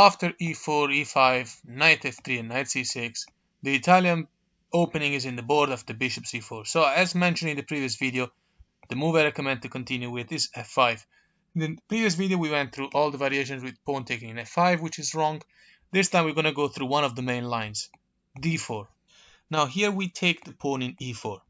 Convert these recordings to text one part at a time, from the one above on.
After e4, e5, knight f3 and knight c6, the Italian opening is in the board after bishop c4. So as mentioned in the previous video, the move I recommend to continue with is f5. In the previous video we went through all the variations with pawn taking in f5, which is wrong. This time we're going to go through one of the main lines, d4. Now here we take the pawn in e4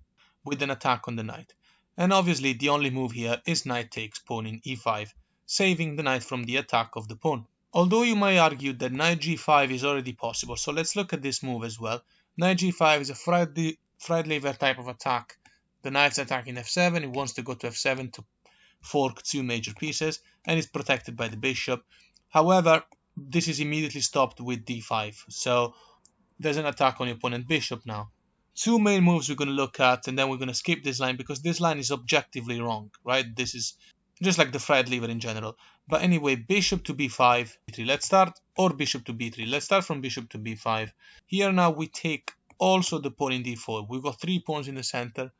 with an attack on the knight. And obviously the only move here is knight takes pawn in e5, saving the knight from the attack of the pawn. Although you might argue that knight g5 is already possible, so let's look at this move as well. Knight g5 is a fried lever type of attack. The knight's attacking f7, it wants to go to f7 to fork two major pieces, and is protected by the bishop. However, this is immediately stopped with d5, so there's an attack on your opponent's bishop now. Two main moves we're going to look at, and then we're going to skip this line because this line is objectively wrong, right? This is just like the fried lever in general. But anyway, bishop to b5, let's start, or bishop to b3. Let's start from bishop to b5. Here now we take also the pawn in d4. We've got 3 pawns in the center.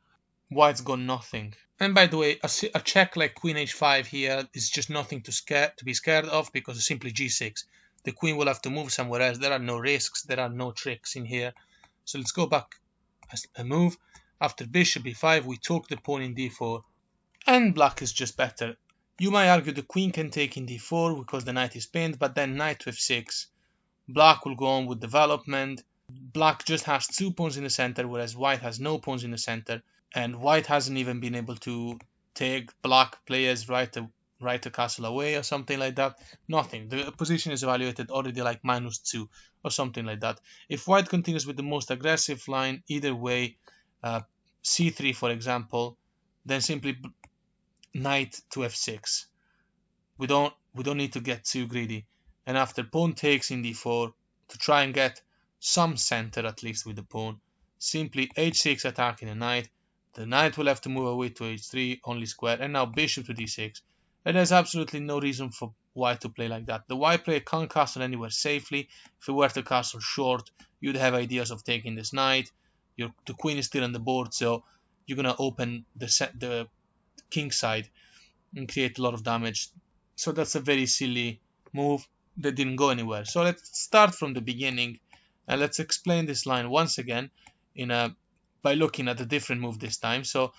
White's got nothing. And by the way, a check like queen h5 here is just nothing to be scared of because it's simply g6. The queen will have to move somewhere else. There are no risks, there are no tricks in here. So let's go back a move. After bishop b5, we took the pawn in d4. And black is just better. You might argue the queen can take in d4 because the knight is pinned, but then knight to f6. Black will go on with development. Black just has 2 pawns in the center, whereas white has no pawns in the center. And white hasn't even been able to take black players right a castle away or something like that. Nothing. The position is evaluated already like -2 or something like that. If white continues with the most aggressive line, either way, c3 for example, then simply knight to f6. We don't need to get too greedy. And after pawn takes in d4, to try and get some center at least with the pawn, simply h6 attacking the knight. The knight will have to move away to h3, only square, and now bishop to d6. And there's absolutely no reason for white to play like that. The white player can't castle anywhere safely. If it were to castle short, you'd have ideas of taking this knight. The queen is still on the board, so you're going to open the king side and create a lot of damage. So that's a very silly move that didn't go anywhere. So let's start from the beginning and let's explain this line once again by looking at a different move this time. So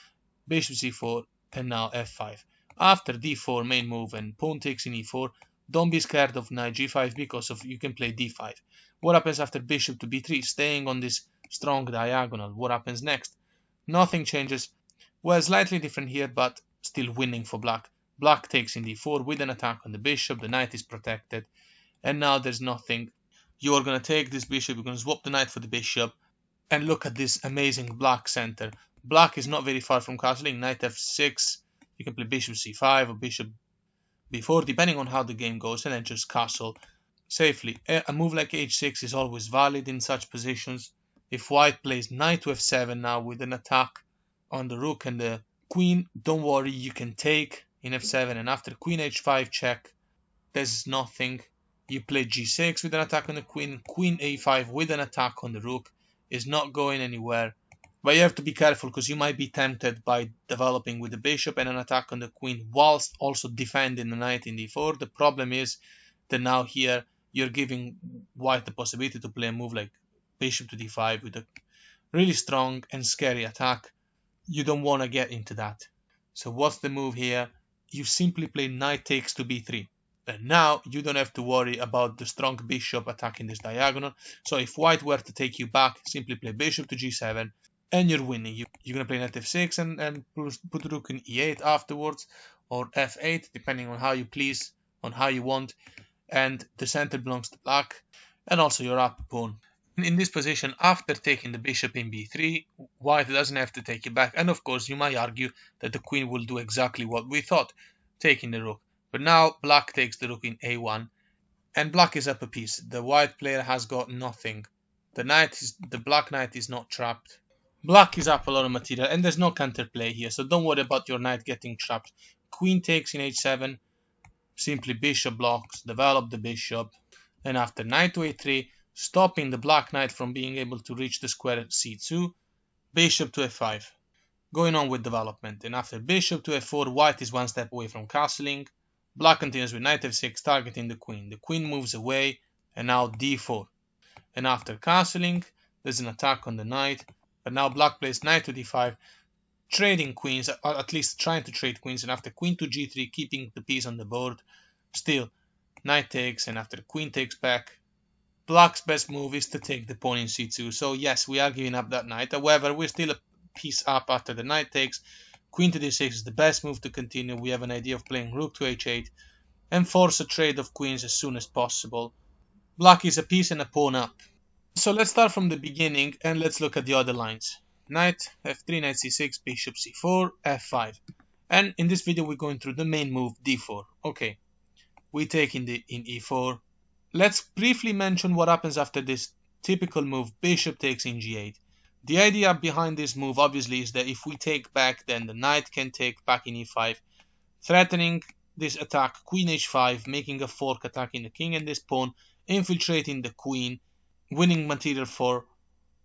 bishop c4 and now f5. After d4 main move and pawn takes in e4, don't be scared of knight g5 because you can play d5. What happens after bishop to b3? Staying on this strong diagonal. What happens next? Nothing changes. Well, slightly different here, but still winning for black. Black takes in d4 with an attack on the bishop. The knight is protected. And now there's nothing. You're going to take this bishop. You're going to swap the knight for the bishop. And look at this amazing black center. Black is not very far from castling. Knight f6. You can play bishop c5 or bishop b4, depending on how the game goes, and then just castle safely. A move like h6 is always valid in such positions. If white plays knight to f7 now with an attack on the rook and the queen, don't worry, you can take in f7, and after queen h5 check, there's nothing. You play g6 with an attack on the queen, queen a5 with an attack on the rook is not going anywhere. But you have to be careful because you might be tempted by developing with the bishop and an attack on the queen whilst also defending the knight in d4. The problem is that now here you're giving white the possibility to play a move like bishop to d5 with a really strong and scary attack. You don't want to get into that. So what's the move here? You simply play knight takes to b3. And now you don't have to worry about the strong bishop attacking this diagonal. So if white were to take you back, simply play bishop to g7 and you're winning. You're going to play knight f6 and put the rook in e8 afterwards, or f8, depending on how you please, on how you want. And the center belongs to black, and also your up pawn. In this position, after taking the bishop in b3, white doesn't have to take it back. And of course, you might argue that the queen will do exactly what we thought, taking the rook. But now black takes the rook in a1, and black is up a piece. The white player has got nothing. The black knight is not trapped. Black is up a lot of material, and there's no counterplay here, so don't worry about your knight getting trapped. Queen takes in h7, simply bishop blocks, develop the bishop, and after knight to a3, stopping the black knight from being able to reach the square at c2, bishop to f5, going on with development. And after bishop to f4, white is one step away from castling. Black continues with knight f6, targeting the queen. The queen moves away, and now d4. And after castling, there's an attack on the knight, but now black plays knight to d5, trading queens, or at least trying to trade queens, and after queen to g3, keeping the piece on the board. Still, knight takes, and after queen takes back, black's best move is to take the pawn in c2. So yes, we are giving up that knight. However, we're still a piece up after the knight takes. Queen to d6 is the best move to continue. We have an idea of playing rook to h8 and force a trade of queens as soon as possible. Black is a piece and a pawn up. So let's start from the beginning and let's look at the other lines. Knight f3, knight c6, bishop c4, f5. And in this video we're going through the main move d4. Okay, we take in e4. Let's briefly mention what happens after this typical move, bishop takes in g8. The idea behind this move obviously is that if we take back, then the knight can take back in e5, threatening this attack, queen h5, making a fork, attacking the king and this pawn, infiltrating the queen, winning material for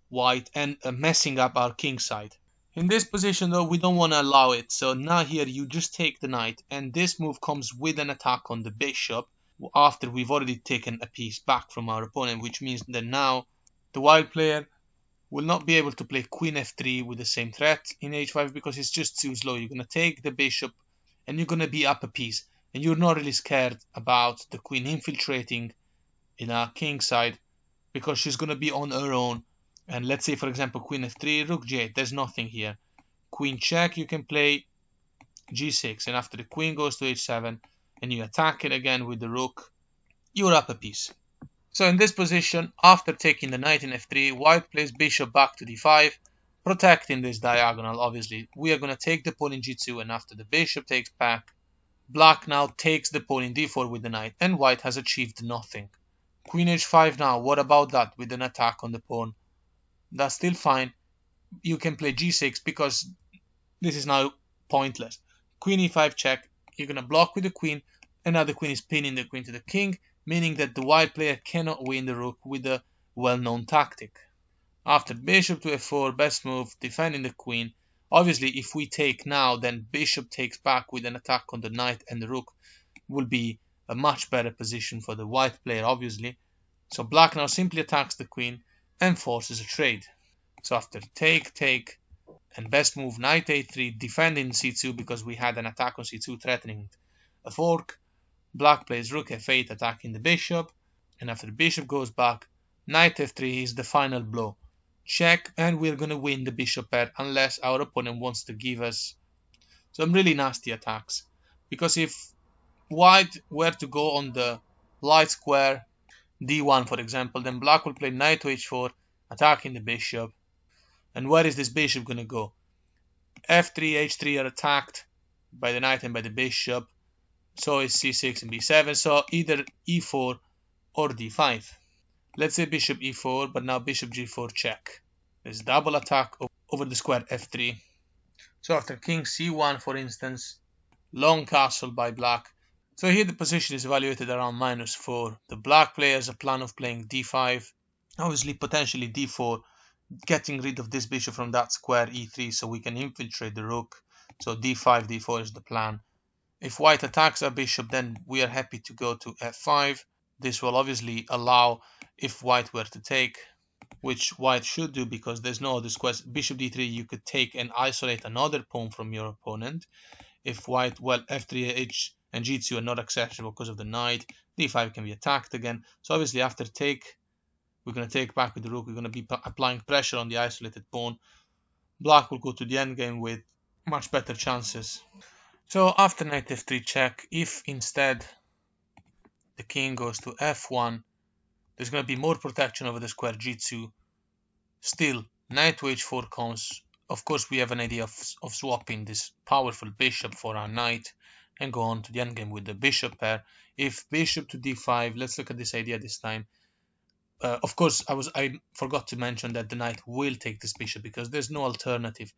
white and messing up our king side. In this position though, we don't want to allow it, so now here you just take the knight, and this move comes with an attack on the bishop after we've already taken a piece back from our opponent, which means that now the white player will not be able to play queen f3 with the same threat in h5 because it's just too slow. You're going to take the bishop and you're going to be up a piece, and you're not really scared about the queen infiltrating in our king side because she's going to be on her own. And let's say for example queen f3, rook g8, there's nothing here. Queen check, you can play g6, and after the queen goes to h7 and you attack it again with the rook, you're up a piece. So in this position, after taking the knight in f3, white plays bishop back to d5, protecting this diagonal. Obviously we are going to take the pawn in g2, and after the bishop takes back, black now takes the pawn in d4 with the knight, and white has achieved nothing. Queen h5 now, what about that with an attack on the pawn? That's still fine. You can play g6 because this is now pointless. Queen e5 check, you're going to block with the queen, and now the queen is pinning the queen to the king, meaning that the white player cannot win the rook with a well-known tactic. After bishop to f4, best move, defending the queen. Obviously, if we take now, then bishop takes back with an attack on the knight, and the rook will be a much better position for the white player, obviously. So black now simply attacks the queen and forces a trade. So after take, and best move knight a3, defending c2 because we had an attack on c2 threatening a fork. Black plays rook f8, attacking the bishop, and after the bishop goes back, knight f3 is the final blow. Check, and we're going to win the bishop pair unless our opponent wants to give us some really nasty attacks. Because if white were to go on the light square d1 for example, then black will play knight to h4, attacking the bishop. And where is this bishop going to go? f3, h3 are attacked by the knight and by the bishop. So is c6 and b7, so either e4 or d5. Let's say bishop e4, but now bishop g4 check. There's double attack over the square f3. So after king c1 for instance, long castle by black. So here the position is evaluated around -4. The black player has a plan of playing d5, obviously potentially d4, getting rid of this bishop from that square e3 so we can infiltrate the rook. So d5, d4 is the plan. If white attacks our bishop, then we are happy to go to f5. This will obviously allow, if white were to take, which white should do because there's no other squares, bishop d3 you could take and isolate another pawn from your opponent. If white, well, f3, h and g2 are not accessible because of the knight, d5 can be attacked again. So obviously after take, we're going to take back with the rook, we're going to be applying pressure on the isolated pawn. Black will go to the endgame with much better chances. So after knight f3 check, if instead the king goes to f1, there's going to be more protection over the square g2. Still, knight to h4 comes. Of course, we have an idea of swapping this powerful bishop for our knight and go on to the endgame with the bishop pair. If bishop to d5, let's look at this idea this time. Of course, I forgot to mention that the knight will take this bishop because there's no alternative.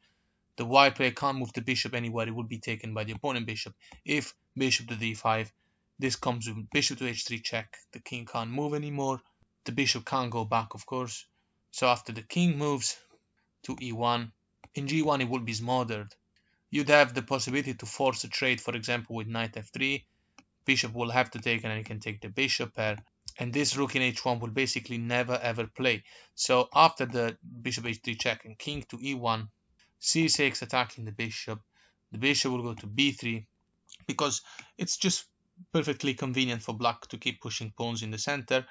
The white player can't move the bishop anywhere, it will be taken by the opponent bishop. If bishop to d5, this comes with bishop to h3 check, the king can't move anymore, the bishop can't go back of course. So after the king moves to e1, in g1 it will be smothered. You'd have the possibility to force a trade, for example with knight f3, bishop will have to take, and then you can take the bishop pair. And this rook in h1 will basically never ever play. So after the bishop h3 check and king to e1, c6 attacking the bishop will go to b3, because it's just perfectly convenient for black to keep pushing pawns in the center.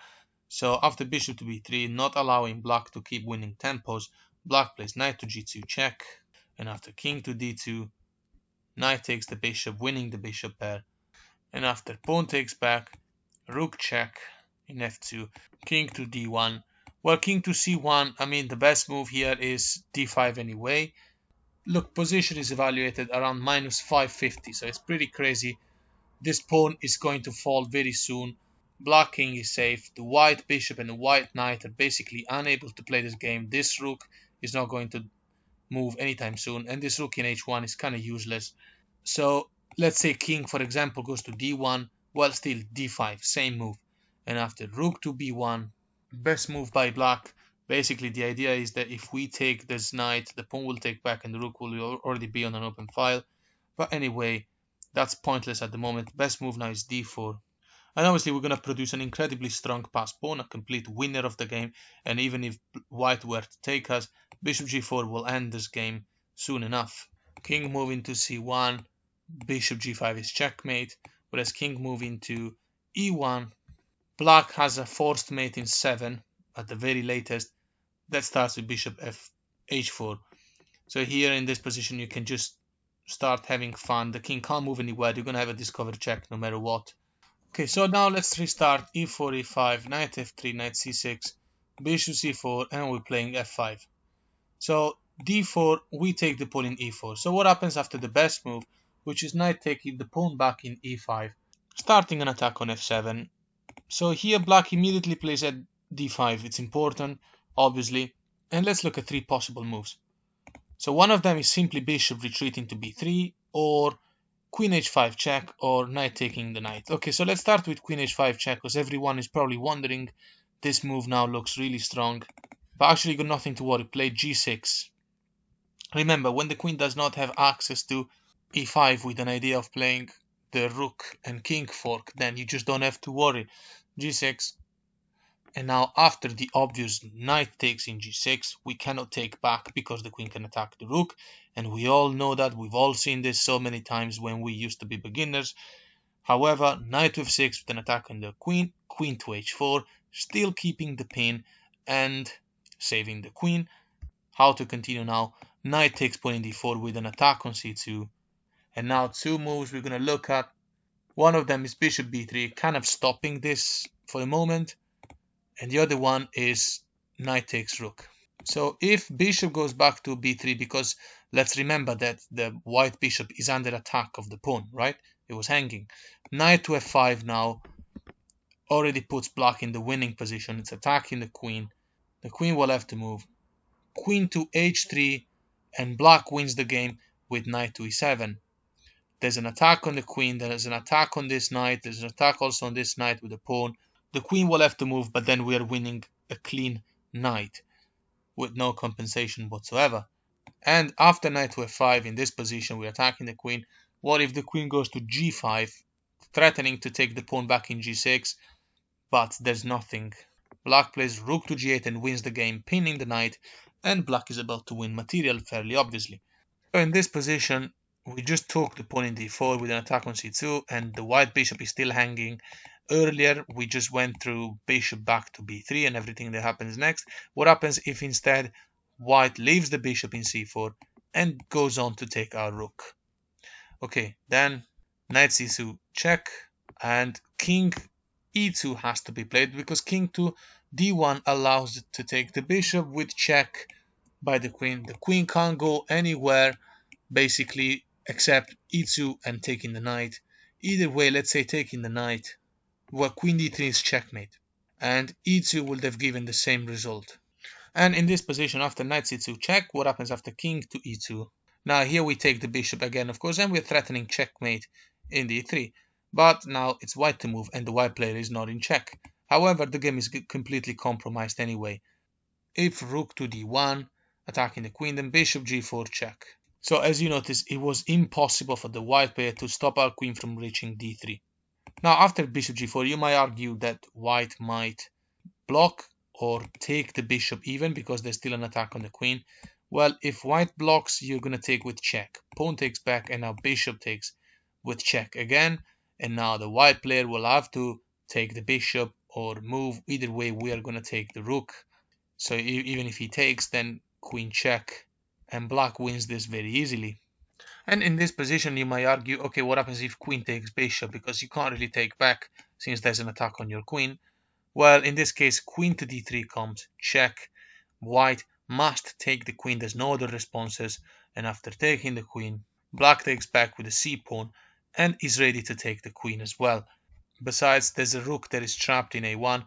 So after bishop to b3, not allowing black to keep winning tempos, black plays knight to g2 check, and after king to d2, knight takes the bishop, winning the bishop pair, and after pawn takes back, rook check in f2, king to d1. Well, king to c1, I mean, the best move here is d5 anyway. Look, position is evaluated around minus 550, so it's pretty crazy. This pawn is going to fall very soon. Black king is safe. The white bishop and the white knight are basically unable to play this game. This rook is not going to move anytime soon, and this rook in h1 is kind of useless. So let's say king, for example, goes to d1, well, still d5, same move. And after rook to b1, best move by black. Basically, the idea is that if we take this knight, the pawn will take back and the rook will already be on an open file. But anyway, that's pointless at the moment. Best move now is d4. And obviously we're going to produce an incredibly strong pass pawn, a complete winner of the game. And even if white were to take us, bishop g4 will end this game soon enough. King moving to c1, bishop g5 is checkmate, whereas king moving to e1, black has a forced mate in 7 at the very latest. That starts with bishop h4. So here in this position you can just start having fun. The king can't move anywhere. You're going to have a discovered check no matter what. Okay, so now let's restart. e4, e5, knight f3, knight c6, bishop c4, and we're playing f5. So d4, we take the pawn in e4. So what happens after the best move, which is knight taking the pawn back in e5, starting an attack on f7. So here black immediately plays at d5. It's important, obviously. And let's look at 3 possible moves. So one of them is simply bishop retreating to b3, or queen h5 check, or knight taking the knight. Okay, so let's start with queen h5 check, because everyone is probably wondering, this move now looks really strong. But actually got nothing to worry. Play g6. Remember, when the queen does not have access to e5 with an idea of playing the rook and king fork, then you just don't have to worry. g6. And now after the obvious knight takes in g6, we cannot take back because the queen can attack the rook. And we all know that. We've all seen this so many times when we used to be beginners. However, knight to f6 with an attack on the queen, queen to h4, still keeping the pin and saving the queen. How to continue now? Knight takes pawn in d4 with an attack on c2. And now 2 moves we're going to look at. One of them is bishop b3, kind of stopping this for the moment. And the other one is knight takes rook. So if bishop goes back to b3, because let's remember that the white bishop is under attack of the pawn, right? It was hanging. Knight to f5 now already puts black in the winning position. It's attacking the queen. The queen will have to move. Queen to h3, and black wins the game with knight to e7. There's an attack on the queen, there's an attack on this knight, there's an attack also on this knight with the pawn. The queen will have to move, but then we are winning a clean knight with no compensation whatsoever. And after knight to f5, in this position, we're attacking the queen. What if the queen goes to g5, threatening to take the pawn back in g6, but there's nothing. Black plays rook to g8 and wins the game, pinning the knight, and black is about to win material fairly obviously. So in this position, we just took the pawn in d4 with an attack on c2, and the white bishop is still hanging. Earlier, we just went through bishop back to b3 and everything that happens next. What happens if instead white leaves the bishop in c4 and goes on to take our rook? Okay, then knight c2 check, and king e2 has to be played, because king to d1 allows it to take the bishop with check by the queen. The queen can't go anywhere basically except e2 and taking the knight. Either way, let's say taking the knight, well, queen d3 is checkmate, and e2 would have given the same result. And in this position, after knight c2 check, what happens after king to e2? Now here we take the bishop again, of course, and we're threatening checkmate in d3. But now it's white to move, and the white player is not in check. However, the game is completely compromised anyway. If rook to d1, attacking the queen, then bishop g4 check. So as you notice, it was impossible for the white player to stop our queen from reaching d3. Now after bishop g4, you might argue that white might block or take the bishop even because there's still an attack on the queen. Well, if white blocks, you're going to take with check. Pawn takes back, and now bishop takes with check again. And now the white player will have to take the bishop or move. Either way, we are going to take the rook. So even if he takes, then queen check, and black wins this very easily. And in this position, you might argue, okay, what happens if queen takes bishop? Because you can't really take back since there's an attack on your queen. Well, in this case, queen to d3 comes, check. White must take the queen, there's no other responses. And after taking the queen, black takes back with a c pawn and is ready to take the queen as well. Besides, there's a rook that is trapped in a1,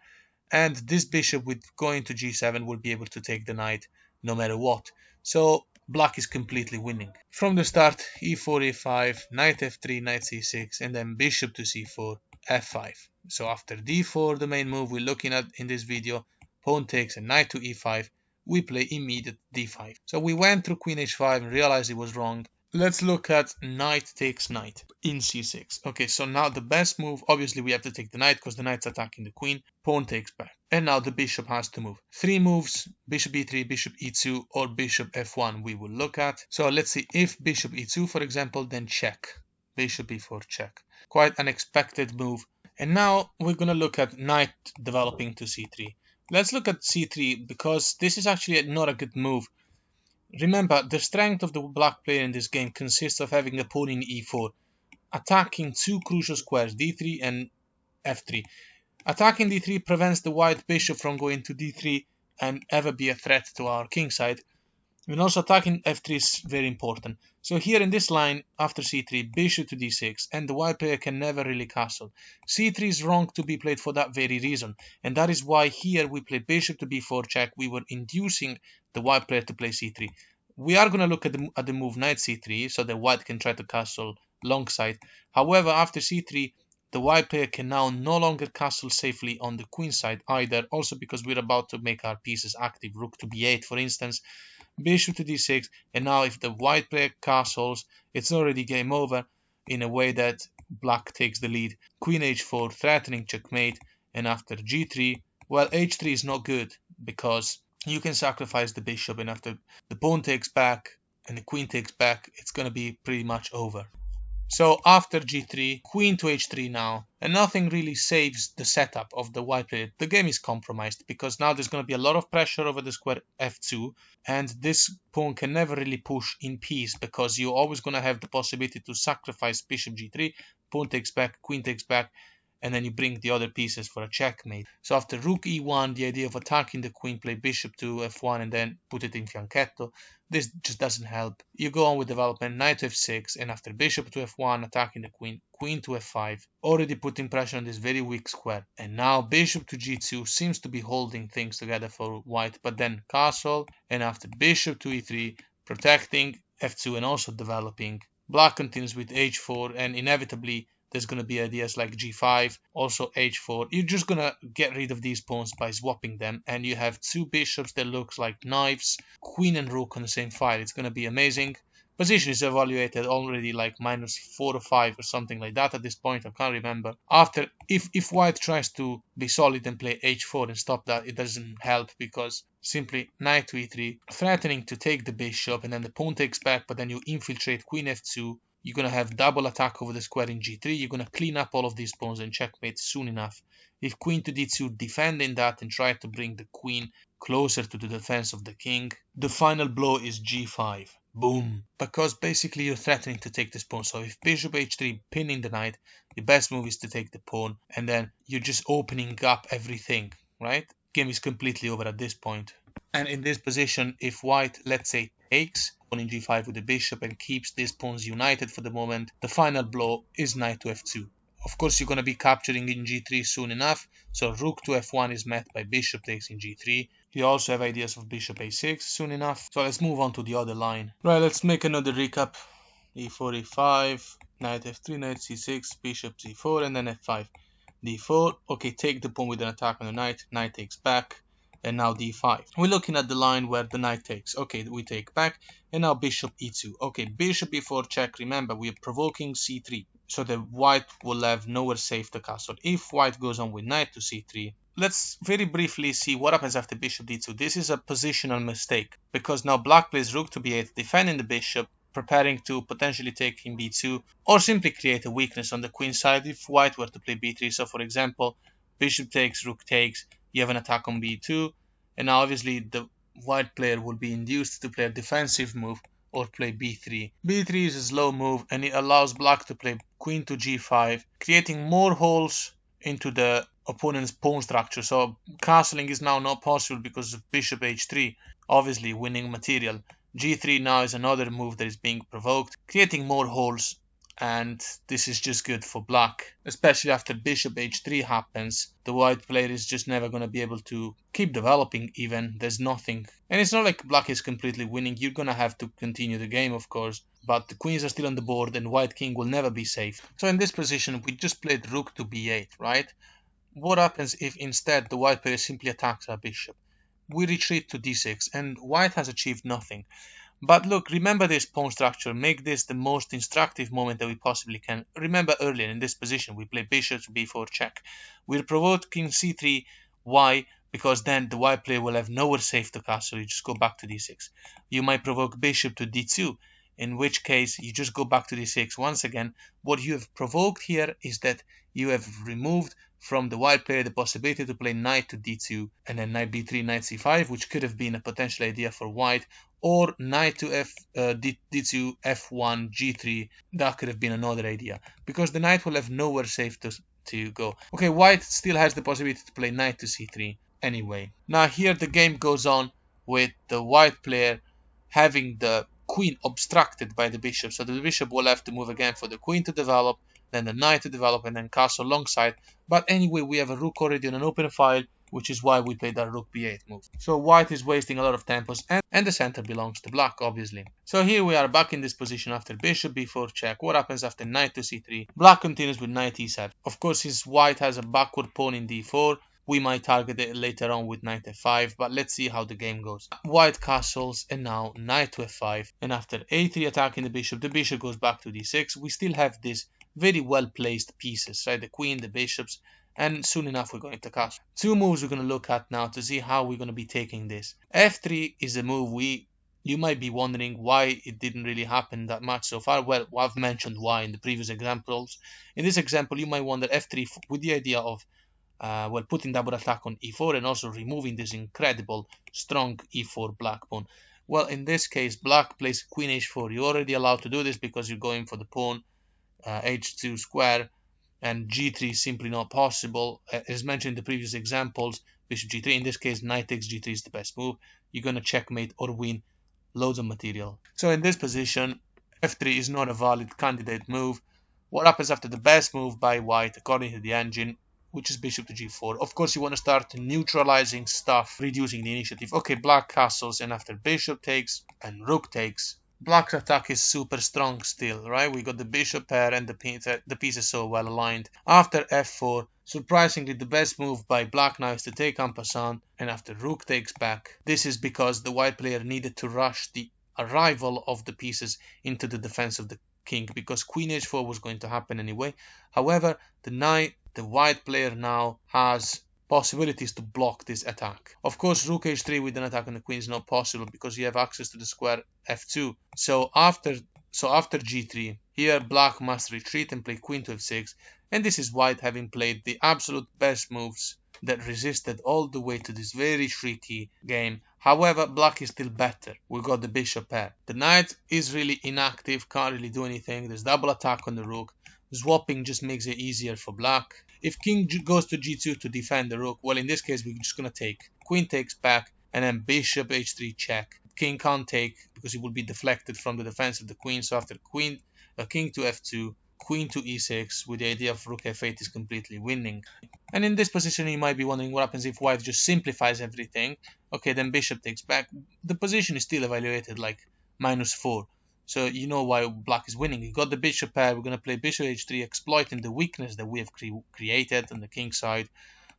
and this bishop with going to g7 will be able to take the knight no matter what. So black is completely winning. From the start, e4, e5, knight f3, knight c6, and then bishop to c4, f5. So after d4, the main move we're looking at in this video, pawn takes and knight to e5, we play immediate d5. So we went through queen h5 and realized it was wrong. Let's look at knight takes knight in c6. Okay, so now the best move, obviously we have to take the knight because the knight's attacking the queen. Pawn takes back. And now the bishop has to move. Three moves, bishop e3, bishop e2, or bishop f1 we will look at. So let's see, if bishop e2, for example, then check. Bishop e4, check. Quite an expected move. And now we're going to look at knight developing to c3. Let's look at c3 because this is actually not a good move. Remember, the strength of the black player in this game consists of having a pawn in e4, attacking two crucial squares, d3 and f3. Attacking d3 prevents the white bishop from going to d3 and ever be a threat to our king side. And also attacking f3 is very important. So here in this line, after c3, bishop to d6, and the white player can never really castle. c3 is wrong to be played for that very reason, and that is why here we play bishop to b4 check. We were inducing the white player to play c3. We are going to look at the move knight c3, so that white can try to castle long side. However, after c3, the white player can now no longer castle safely on the queen side either, also because we're about to make our pieces active, rook to b8 for instance, bishop to d6, and now if the white player castles, it's already game over in a way that black takes the lead. Queen h4, threatening checkmate, and after g3, well, h3 is not good because you can sacrifice the bishop, and after the pawn takes back and the queen takes back, it's going to be pretty much over. So after g3, queen to h3 now, and nothing really saves the setup of the white player. The game is compromised because now there's going to be a lot of pressure over the square f2, and this pawn can never really push in peace because you're always going to have the possibility to sacrifice bishop g3, pawn takes back, queen takes back, and then you bring the other pieces for a checkmate. So after rook e1, the idea of attacking the queen, play bishop to f1 and then put it in fianchetto, this just doesn't help. You go on with development, knight to f6, and after bishop to f1, attacking the queen, queen to f5, already putting pressure on this very weak square. And now bishop to g2 seems to be holding things together for white, but then castle, and after bishop to e3, protecting f2 and also developing. Black continues with h4, and inevitably there's going to be ideas like g5, also h4. You're just going to get rid of these pawns by swapping them, and you have two bishops that looks like knives, queen and rook on the same file. It's going to be amazing. Position is evaluated already like -4 or 5 or something like that at this point. I can't remember. After, if white tries to be solid and play h4 and stop that, it doesn't help because simply knight to e3, threatening to take the bishop, and then the pawn takes back, but then you infiltrate queen f2. You're going to have double attack over the square in g3. You're going to clean up all of these pawns and checkmate soon enough. If queen to d2, defending that and try to bring the queen closer to the defense of the king. The final blow is g5. Boom. Because basically you're threatening to take this pawn. So if bishop h3, pinning the knight, the best move is to take the pawn. And then you're just opening up everything, right? Game is completely over at this point. And in this position, if white, let's say, takes pawn in g5 with the bishop and keeps these pawns united for the moment, the final blow is knight to f2. Of course, you're going to be capturing in g3 soon enough, so rook to f1 is met by bishop takes in g3. You also have ideas of bishop a6 soon enough, so let's move on to the other line. Right, let's make another recap. e4, e5, knight f3, knight c6, bishop c4, and then f5. d4, okay, take the pawn with an attack on the knight, knight takes back, and now d5. We're looking at the line where the knight takes. Okay, we take back, and now bishop e2. Okay, bishop e4 check. Remember, we are provoking c3. so that white will have nowhere safe the castle. If white goes on with knight to c3, let's very briefly see what happens after bishop d2. This is a positional mistake, because now black plays rook to b8, defending the bishop, preparing to potentially take in b2, or simply create a weakness on the queen side if white were to play b3. So for example, bishop takes, rook takes, you have an attack on b2, and now obviously the white player will be induced to play a defensive move or play b3. b3 is a slow move and it allows black to play queen to g5, creating more holes into the opponent's pawn structure. So castling is now not possible because of bishop h3, obviously winning material. g3 now is another move that is being provoked, creating more holes, and this is just good for black, especially after bishop h3 happens. The white player is just never going to be able to keep developing. Even there's nothing, and it's not like black is completely winning. You're going to have to continue the game, of course, but the queens are still on the board and white king will never be safe. So in this position we just played rook to b8, right? What happens if instead the white player simply attacks our bishop? We retreat to d6 and white has achieved nothing. But look, remember this pawn structure, make this the most instructive moment that we possibly can. Remember earlier in this position we play bishop to b4 check. We're provoking c3. Why? Because then the white player will have nowhere safe to castle, you just go back to d6. You might provoke bishop to d2, in which case you just go back to d6. Once again, what you have provoked here is that you have removed from the white player the possibility to play knight to d2 and then knight b3, knight c5, which could have been a potential idea for white, or knight to d2, f1, g3. That could have been another idea, because the knight will have nowhere safe to go. Okay, white still has the possibility to play knight to c3 anyway. Now here the game goes on with the white player having the queen obstructed by the bishop, so the bishop will have to move again for the queen to develop, then the knight to develop, and then castle alongside. But anyway, we have a rook already on an open file, which is why we played that rook b8 move. So white is wasting a lot of tempos, and the center belongs to black, obviously. So here we are back in this position after bishop b4 check. What happens after knight to c3? Black continues with knight e7. Of course, since white has a backward pawn in d4, we might target it later on with knight f5, but let's see how the game goes. White castles, and now knight to f5, and after a3 attacking the bishop goes back to d6. We still have these very well placed pieces, right? The queen, the bishops, and soon enough we're going to castle. Two moves we're going to look at now to see how we're going to be taking this. f3 is a move you might be wondering why it didn't really happen that much so far. Well, I've mentioned why in the previous examples. In this example, you might wonder f3 with the idea of putting double attack on e4 and also removing this incredible strong e4 black pawn. Well, in this case, black plays queen h4. You're already allowed to do this because you're going for the pawn h2 square, and g3 is simply not possible. As mentioned in the previous examples, bishop g3. In this case, knight takes g3 is the best move. You're going to checkmate or win loads of material. So in this position, f3 is not a valid candidate move. What happens after the best move by white, according to the engine, which is bishop to g4? Of course, you want to start neutralizing stuff, reducing the initiative. Okay, black castles, and after bishop takes and rook takes, black's attack is super strong still, right? We got the bishop pair and the pieces so well aligned. After f4, surprisingly, the best move by black now is to take en passant, and after rook takes back. This is because the white player needed to rush the arrival of the pieces into the defense of the king, because queen h4 was going to happen anyway. However, the white player now has possibilities to block this attack. Of course, rook h3 with an attack on the queen is not possible because you have access to the square f2. So after g3, here black must retreat and play queen to f6, and this is white having played the absolute best moves that resisted all the way to this very tricky game. However, black is still better. We got the bishop pair. The knight is really inactive, can't really do anything. There's double attack on the rook. Swapping just makes it easier for black. If king goes to g2 to defend the rook, well, in this case we're just going to take. Queen takes back, and then bishop h3 check. King can't take because it will be deflected from the defense of the queen. So after king to f2, queen to e6, with the idea of rook f8 is completely winning. And in this position you might be wondering what happens if white just simplifies everything. Okay, then bishop takes back. The position is still evaluated like -4. So you know why black is winning. You got the bishop pair. We're going to play bishop h3, exploiting the weakness that we have created on the king side.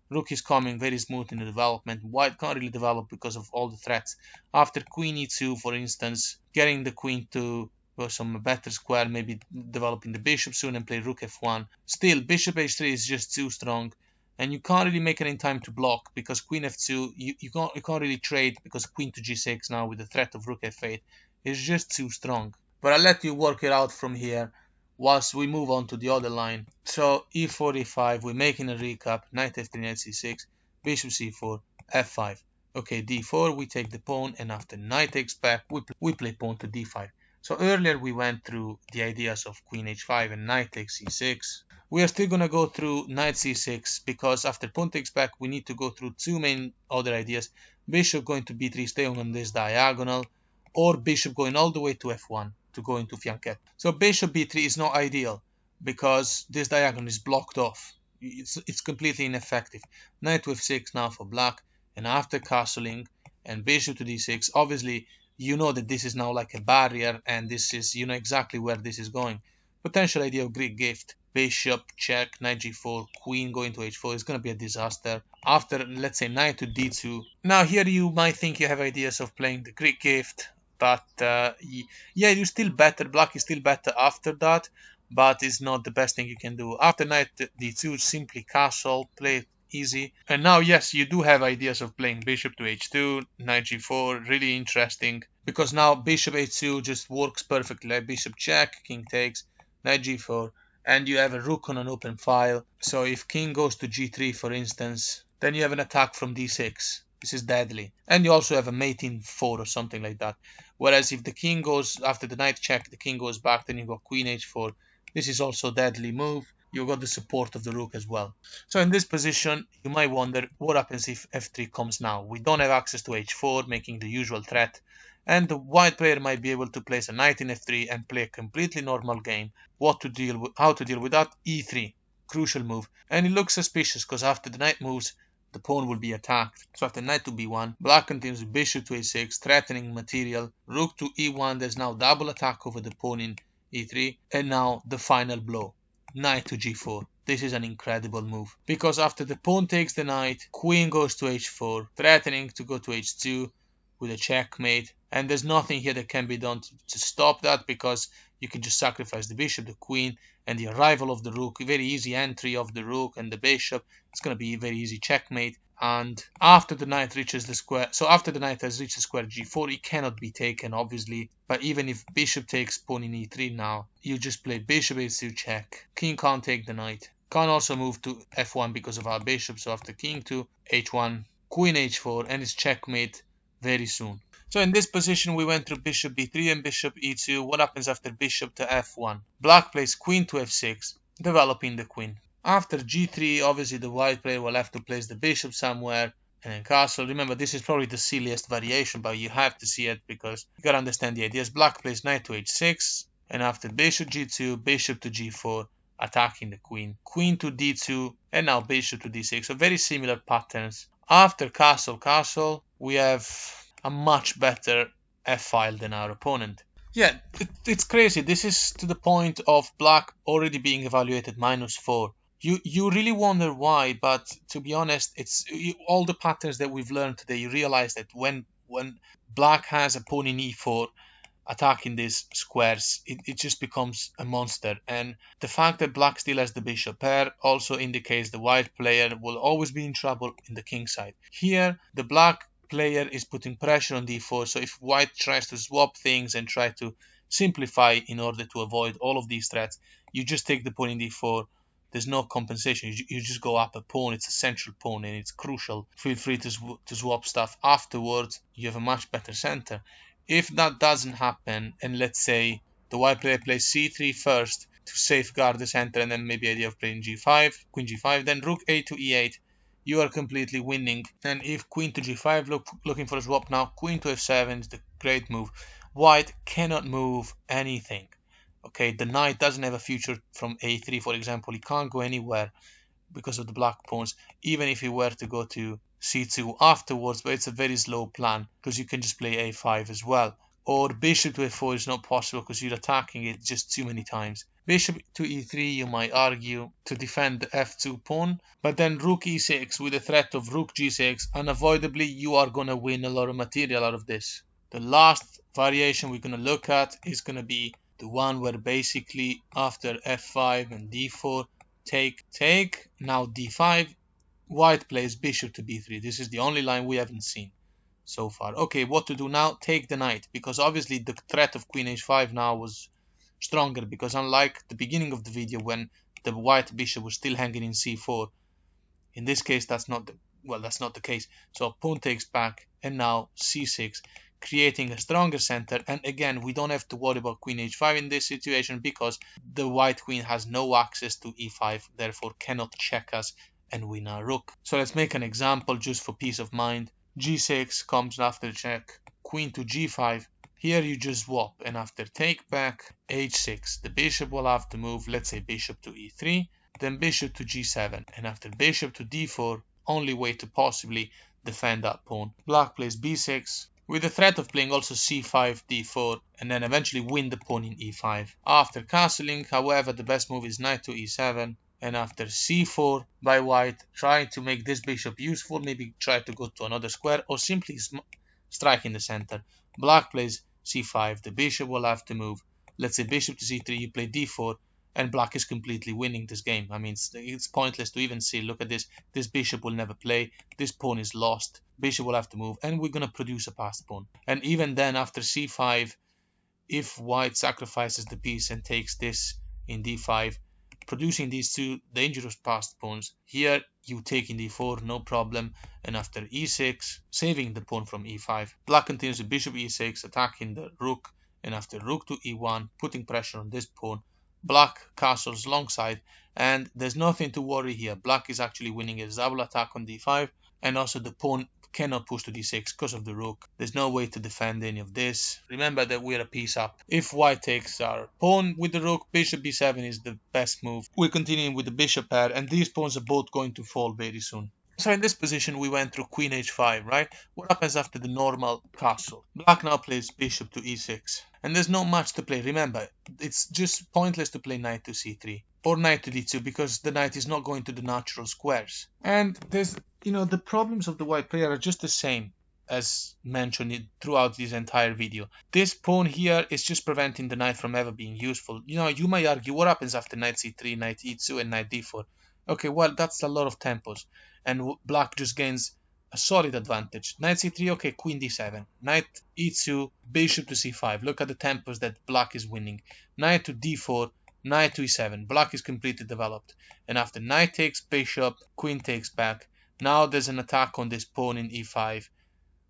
Rook is coming very smooth in the development. White can't really develop because of all the threats. After queen e2, for instance, getting the queen to some better square, maybe developing the bishop soon and play rook f1. Still, bishop h3 is just too strong, and you can't really make it in time to block because queen f2, you can't really trade because queen to g6 now with the threat of rook f8 is just too strong. But I'll let you work it out from here whilst we move on to the other line. So e4, e5, we're making a recap, knight f3, knight c6, bishop c4, f5. Okay, d4, we take the pawn, and after knight takes back, we play pawn to d5. So earlier we went through the ideas of queen h5 and knight takes c6. We are still going to go through knight c6 because after pawn takes back, we need to go through two main other ideas. Bishop going to b3, staying on this diagonal, or bishop going all the way to f1 to go into fianchetto. So bishop b3 is not ideal because this diagonal is blocked off. It's completely ineffective. Knight to f6 now for black, and after castling and bishop to d6, obviously you know that this is now like a barrier, and this is, you know exactly where this is going. Potential idea of Greek gift, bishop check, knight g4, queen going to h4 is going to be a disaster. After, let's say, knight to d2. Now here you might think you have ideas of playing the Greek gift, but yeah, you're still better. Black is still better after that, but it's not the best thing you can do. After knight d2, simply castle, play it easy. And now, yes, you do have ideas of playing bishop to h2, knight g4, really interesting, because now bishop h2 just works perfectly, like bishop check, king takes, knight g4, and you have a rook on an open file. So if king goes to g3, for instance, then you have an attack from d6. This is deadly. And you also have a mate in 4 or something like that. Whereas if the king goes, after the knight check, the king goes back, then you've got queen h4. This is also a deadly move. You've got the support of the rook as well. So in this position, you might wonder what happens if f3 comes now. We don't have access to h4, making the usual threat. And the white player might be able to place a knight in f3 and play a completely normal game. How to deal with that? e3. Crucial move. And it looks suspicious because after the knight moves, the pawn will be attacked. So after knight to b1, black continues with bishop to a6, threatening material. Rook to e1, there's now double attack over the pawn in e3. And now the final blow, knight to g4. This is an incredible move, because after the pawn takes the knight, queen goes to h4, threatening to go to h2 with a checkmate. And there's nothing here that can be done to stop that, because you can just sacrifice the bishop, the queen, and the arrival of the rook. A very easy entry of the rook and the bishop. It's going to be a very easy checkmate. And after the knight reaches the square, so after the knight has reached the square g4, it cannot be taken, obviously. But even if bishop takes pawn in e3 now, you just play bishop h2 check. King can't take the knight. Can't also move to f1 because of our bishop. So after king to h1, queen h4, and it's checkmate very soon. So in this position, we went through bishop b3 and bishop e2. What happens after bishop to f1? Black plays queen to f6, developing the queen. After g3, obviously the white player will have to place the bishop somewhere and then castle. Remember, this is probably the silliest variation, but you have to see it because you gotta understand the ideas. Black plays knight to h6, and after bishop g2, bishop to g4, attacking the queen. Queen to d2, and now bishop to d6. So very similar patterns. After castle, we have a much better f-file than our opponent. Yeah, it's crazy. This is to the point of black already being evaluated -4. You really wonder why, but to be honest, it's all the patterns that we've learned today. You realize that when black has a pawn in e4 attacking these squares, it just becomes a monster. And the fact that black still has the bishop pair also indicates the white player will always be in trouble in the king side. Here, the black player is putting pressure on d4, so if white tries to swap things and try to simplify in order to avoid all of these threats, you just take the pawn in d4. There's no compensation. You just go up a pawn. It's a central pawn and it's crucial. Feel free to swap stuff afterwards. You have a much better center. If that doesn't happen, and let's say the white player plays c3 first to safeguard the center, and then maybe idea of playing g5, queen g5, then rook a to e8, you are completely winning. And if queen to g5, looking for a swap now, queen to f7 is the great move. White cannot move anything. Okay, the knight doesn't have a future from a3, for example. He can't go anywhere because of the black pawns, even if he were to go to c2 afterwards, but it's a very slow plan because you can just play a5 as well. Or bishop to f4 is not possible because you're attacking it just too many times. Bishop to e3, you might argue, to defend the f2 pawn, but then rook e6 with the threat of rook g6, unavoidably you are going to win a lot of material out of this. The last variation we're going to look at is going to be the one where basically after f5 and d4, take, now d5, white plays bishop to b3. This is the only line we haven't seen so far. Okay, what to do now? Take the knight, because obviously the threat of queen h5 now was stronger, because unlike the beginning of the video when the white bishop was still hanging in c4, in this case that's not the case. So pawn takes back, and now c6, creating a stronger center. And again, we don't have to worry about queen h5 in this situation, because the white queen has no access to e5, therefore cannot check us and win our rook. So let's make an example just for peace of mind. g6 comes after check, queen to g5. Here you just swap, and after take back, h6, the bishop will have to move, let's say bishop to e3, then bishop to g7, and after bishop to d4, only way to possibly defend that pawn. Black plays b6, with the threat of playing also c5, d4, and then eventually win the pawn in e5. After castling, however, the best move is knight to e7, and after c4 by white, trying to make this bishop useful, maybe try to go to another square, or simply strike in the center. Black plays c5, the bishop will have to move. Let's say bishop to c3, you play d4, and black is completely winning this game. I mean, it's pointless to even see. Look at this. This bishop will never play. This pawn is lost. Bishop will have to move, and we're going to produce a passed pawn. And even then, after c5, if white sacrifices the piece and takes this in d5, producing these two dangerous passed pawns, here you take in d4, no problem. And after e6, saving the pawn from e5. Black continues with bishop e6, attacking the rook, and after rook to e1, putting pressure on this pawn. Black castles alongside, and there's nothing to worry here. Black is actually winning a double attack on d5, and also the pawn cannot push to d6 because of the rook. There's no way to defend any of this. Remember that we're a piece up. If white takes our pawn with the rook, bishop b7 is the best move. We're continuing with the bishop pair, and these pawns are both going to fall very soon. So in this position we went through queen h5, right? What happens after the normal castle? Black now plays bishop to e6. And there's not much to play. Remember, it's just pointless to play knight to c3 or knight to d2, because the knight is not going to the natural squares. And there's, the problems of the white player are just the same as mentioned throughout this entire video. This pawn here is just preventing the knight from ever being useful. You might argue, what happens after knight c3, knight e2, and knight d4? Okay, well, that's a lot of tempos, and black just gains a solid advantage. Knight c3, okay, queen d7, knight e2, bishop to c5. Look at the tempos that black is winning. Knight to d4, knight to e7. Black is completely developed. And after knight takes bishop, queen takes back. Now there's an attack on this pawn in e5.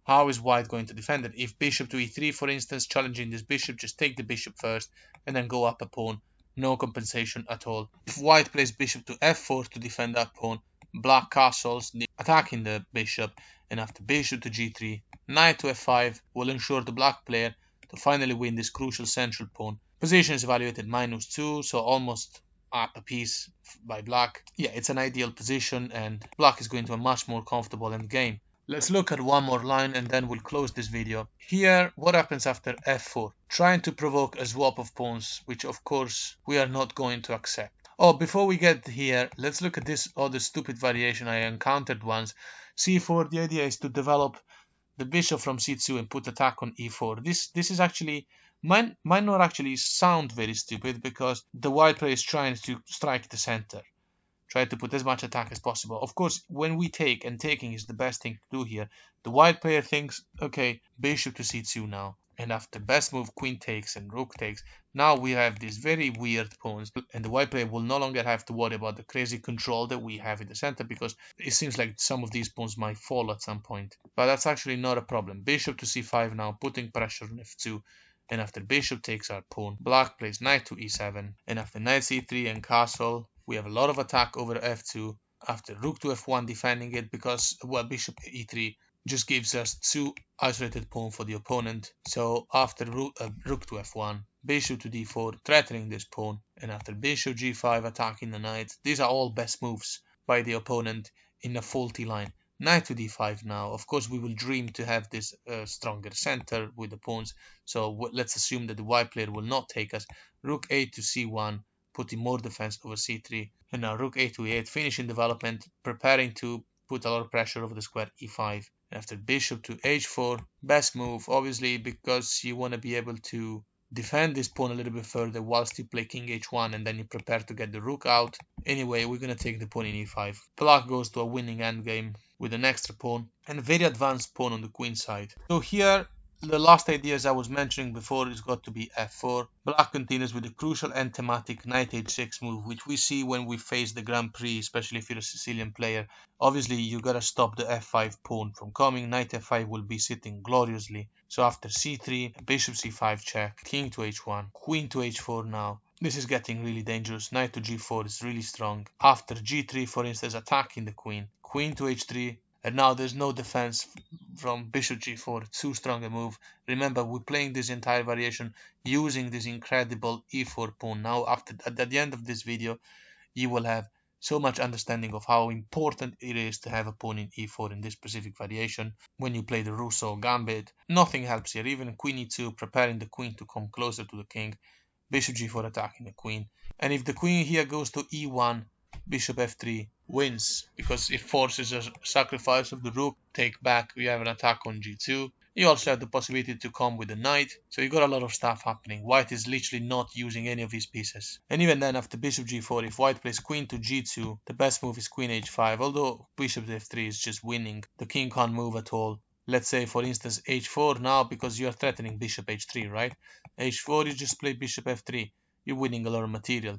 How is white going to defend it? If bishop to e3, for instance, challenging this bishop, just take the bishop first and then go up a pawn. No compensation at all. If white plays bishop to f4 to defend that pawn, black castles, attacking the bishop, and after bishop to g3, knight to f5 will ensure the black player to finally win this crucial central pawn. Position is evaluated -2, so almost up a piece by black. Yeah, it's an ideal position, and black is going to a much more comfortable end game. Let's look at one more line and then we'll close this video. Here, what happens after f4? Trying to provoke a swap of pawns, which of course we are not going to accept. Oh, before we get here, let's look at this other stupid variation I encountered once. c4, the idea is to develop the bishop from c2 and put attack on e4. This is actually, might not actually sound very stupid, because the white player is trying to strike the center. Try to put as much attack as possible. Of course, when we take, and taking is the best thing to do here, the white player thinks, okay, bishop to c2 now. And after best move, queen takes and rook takes. Now we have these very weird pawns, and the white player will no longer have to worry about the crazy control that we have in the center, because it seems like some of these pawns might fall at some point. But that's actually not a problem. Bishop to c5 now, putting pressure on f2. And after bishop takes our pawn, black plays knight to e7. And after knight c3 and castle, we have a lot of attack over f2. After rook to f1, defending it, because, well, bishop e3 just gives us two isolated pawns for the opponent. So after rook to f1, bishop to d4, threatening this pawn, and after bishop g5, attacking the knight. These are all best moves by the opponent in a faulty line. Knight to d5 now. Of course, we will dream to have this stronger center with the pawns. So let's assume that the white player will not take us. Rook a to c1, putting more defense over c3. And now rook a to e8, finishing development, preparing to put a lot of pressure over the square e5. And after bishop to h4, best move, obviously, because you want to be able to defend this pawn a little bit further whilst you play king h1 and then you prepare to get the rook out. Anyway, we're gonna take the pawn in e5. Black goes to a winning endgame with an extra pawn and a very advanced pawn on the queen side. So here, the last ideas I was mentioning before is got to be f4. Black continues with the crucial and thematic knight h6 move, which we see when we face the Grand Prix, especially if you're a Sicilian player. Obviously, you gotta stop the f5 pawn from coming. Knight f5 will be sitting gloriously. So after c3, bishop c5 check, king to h1, queen to h4 now. This is getting really dangerous. Knight to g4 is really strong. After g3, for instance, attacking the queen. Queen to h3, and now there's no defense from bishop g4. Too strong a move. Remember, we're playing this entire variation using this incredible e4 pawn. Now, at the end of this video, you will have so much understanding of how important it is to have a pawn in e4 in this specific variation. When you play the Rousseau Gambit, nothing helps here. Even queen e2, preparing the queen to come closer to the king. Bishop g4 attacking the queen. And if the queen here goes to e1, bishop f3 wins because it forces a sacrifice of the rook. Take back, we have an attack on g2. You also have the possibility to come with the knight, so you got a lot of stuff happening. White is literally not using any of his pieces. And even then, after bishop g4, if white plays queen to g2, the best move is queen h5, although bishop f3 is just winning. The king can't move at all. Let's say, for instance, h4 now, because you are threatening bishop h3, right? h4, you just play bishop f3. You're winning a lot of material.